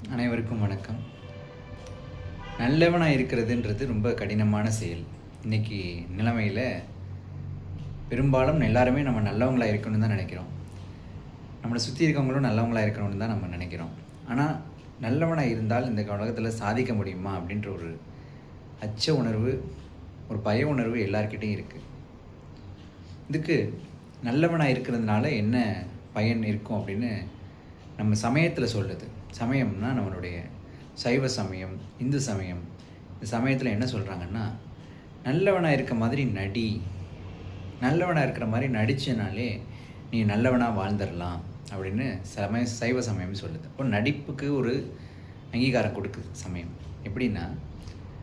அனைவருக்கும் வணக்கம். நல்லவனாக இருக்கிறதுன்றது ரொம்ப கடினமான செயல். இன்றைக்கி நிலைமையில் பெரும்பாலும் எல்லாருமே நம்ம நல்லவங்களாக இருக்கணும்னு தான் நினைக்கிறோம். நம்மளை சுற்றி இருக்கவங்களும் நல்லவங்களாக இருக்கணும்னு தான் நம்ம நினைக்கிறோம். ஆனால் நல்லவனாக இருந்தால் இந்த உலகத்தில் சாதிக்க முடியுமா அப்படின்ற ஒரு அச்ச உணர்வு, ஒரு பய உணர்வு எல்லார்கிட்டையும் இருக்குது. இதுக்கு நல்லவனாக இருக்கிறதுனால என்ன பயன் இருக்கும் அப்படின்னு நம்ம சமயத்தில் சொல்லுது. சமயம்னா நம்மளுடைய சைவ சமயம், இந்து சமயம். இந்த சமயத்தில் என்ன சொல்கிறாங்கன்னா, நல்லவனாக இருக்க மாதிரி நடி, நல்லவனாக இருக்கிற மாதிரி நடித்தனாலே நீ நல்லவனாக வாழ்ந்துடலாம் அப்படின்னு சைவ சமயம் சொல்லுது. இப்போ நடிப்புக்கு ஒரு அங்கீகாரம் கொடுக்குது சமயம். எப்படின்னா,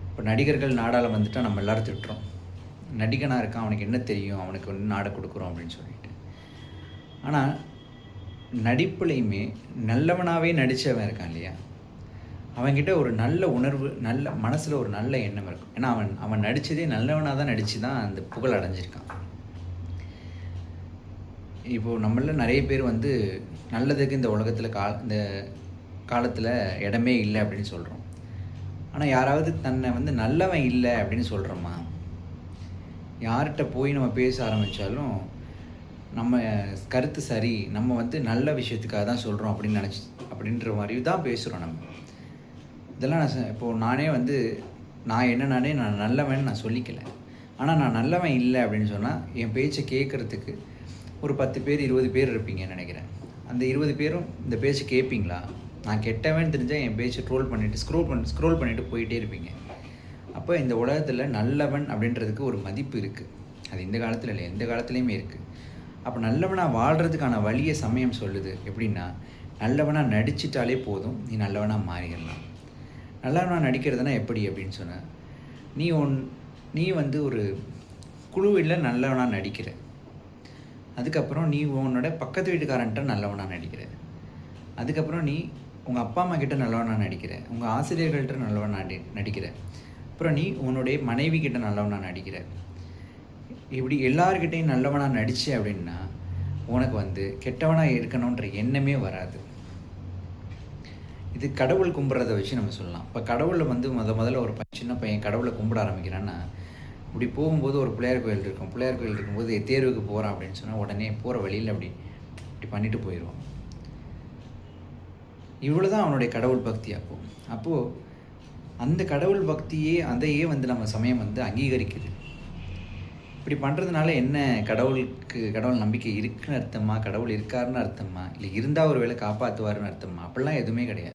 இப்போ நடிகர்கள் நாடால் வந்துட்டால் நம்ம எல்லோரும் திட்டுறோம். நடிகனாக இருக்கான், அவனுக்கு என்ன தெரியும், அவனுக்கு வந்து நாடை கொடுக்குறோம் அப்படின்னு சொல்லிட்டு. ஆனால் நடிப்புலையுமே நல்லவனாகவே நடித்தவன் இருக்கான் இல்லையா, அவன்கிட்ட ஒரு நல்ல உணர்வு, நல்ல மனசில் ஒரு நல்ல எண்ணம் இருக்கும். ஏன்னா அவன் நடித்ததே நல்லவனாக தான் நடித்து தான் அந்த புகழ் அடைஞ்சிருக்கான். இப்போது நம்மள நிறைய பேர் வந்து நல்லதுக்கு இந்த உலகத்தில் இந்த காலத்தில் இடமே இல்லை அப்படின்னு சொல்கிறோம். ஆனால் யாராவது தன்னை வந்து நல்லவன் இல்லை அப்படின்னு சொல்கிறோமா? யார்கிட்ட போய் நம்ம பேச ஆரம்பித்தாலும் நம்ம கருத்து சரி, நம்ம வந்து நல்ல விஷயத்துக்காக தான் சொல்கிறோம் அப்படின்னு அப்படின்ற மாதிரி தான் பேசுகிறோம் நம்ம. இதெல்லாம் இப்போது நானே வந்து நான் நல்லவன் நான் சொல்லிக்கலை. ஆனால் நான் நல்லவன் இல்லை அப்படின்னு சொன்னால் என் பேச்சை கேட்குறதுக்கு ஒரு 10 பேர் 20 பேர் இருப்பீங்கன்னு நினைக்கிறேன். அந்த 20 பேரும் இந்த பேச்சை கேட்பீங்களா? நான் கெட்டவன் தெரிஞ்சால் என் பேச்சை ட்ரோல் பண்ணிவிட்டு ஸ்க்ரோல் பண்ணிவிட்டு போயிட்டே இருப்பீங்க. அப்போ இந்த உலகத்தில் நல்லவன் அப்படின்றதுக்கு ஒரு மதிப்பு இருக்குது. அது இந்த காலத்தில் இல்லை, எந்த காலத்துலேயுமே இருக்குது. அப்போ நல்லவனாக வாழ்கிறதுக்கான வழியை சமயம் சொல்லுது. எப்படின்னா, நல்லவனாக நடிச்சிட்டாலே போதும், நீ நல்லவனாக மாறிடலாம். நல்லவனாக நடிக்கிறதுனா எப்படி அப்படின்னு சொன்ன, நீ வந்து ஒரு குழுவில் நல்லவனாக நடிக்கிற. அதுக்கப்புறம் நீ உன்னோட பக்கத்து வீட்டுக்காரன்ட்ட நல்லவனாக நடிக்கிற. அதுக்கப்புறம் நீ உங்கள் அப்பா அம்மா கிட்ட நல்லவனாக நடிக்கிற. உங்கள் ஆசிரியர்கள்ட்ட நல்லவனாக நடிக்கிற. அப்புறம் நீ உன்னுடைய மனைவி கிட்ட நல்லவனாக நடிக்கிற. இப்படி எல்லார்கிட்டையும் நல்லவனாக நடிச்சு அப்படின்னா உனக்கு வந்து கெட்டவனாக இருக்கணுன்ற எண்ணமே வராது. இது கடவுள் கும்பிட்றத வச்சு நம்ம சொல்லலாம். இப்போ கடவுளில் வந்து முதல்ல ஒரு சின்ன பையன் கடவுளை கும்பிட ஆரம்பிக்கிறான்னா, இப்படி போகும்போது ஒரு பிள்ளையார் கோயில் இருக்கும். பிள்ளையார் கோயில் இருக்கும்போது தேர்வுக்கு போகிறான் அப்படின்னு சொன்னால் உடனே போகிற வழியில் இப்படி பண்ணிட்டு போயிடுவான். இவ்வளோ தான் அவனுடைய கடவுள் பக்தி. அப்போது அந்த கடவுள் பக்தியே அதையே வந்து நம்ம சமயம் வந்து அங்கீகரிக்குது. இப்படி பண்ணுறதுனால என்ன, கடவுள் நம்பிக்கை இருக்குன்னு அர்த்தமா, கடவுள் இருக்காருன்னு அர்த்தமா, இல்லை இருந்தால் ஒரு வேளை காப்பாற்றுவாருன்னு அர்த்தமா? அப்படிலாம் எதுவுமே கிடையாது.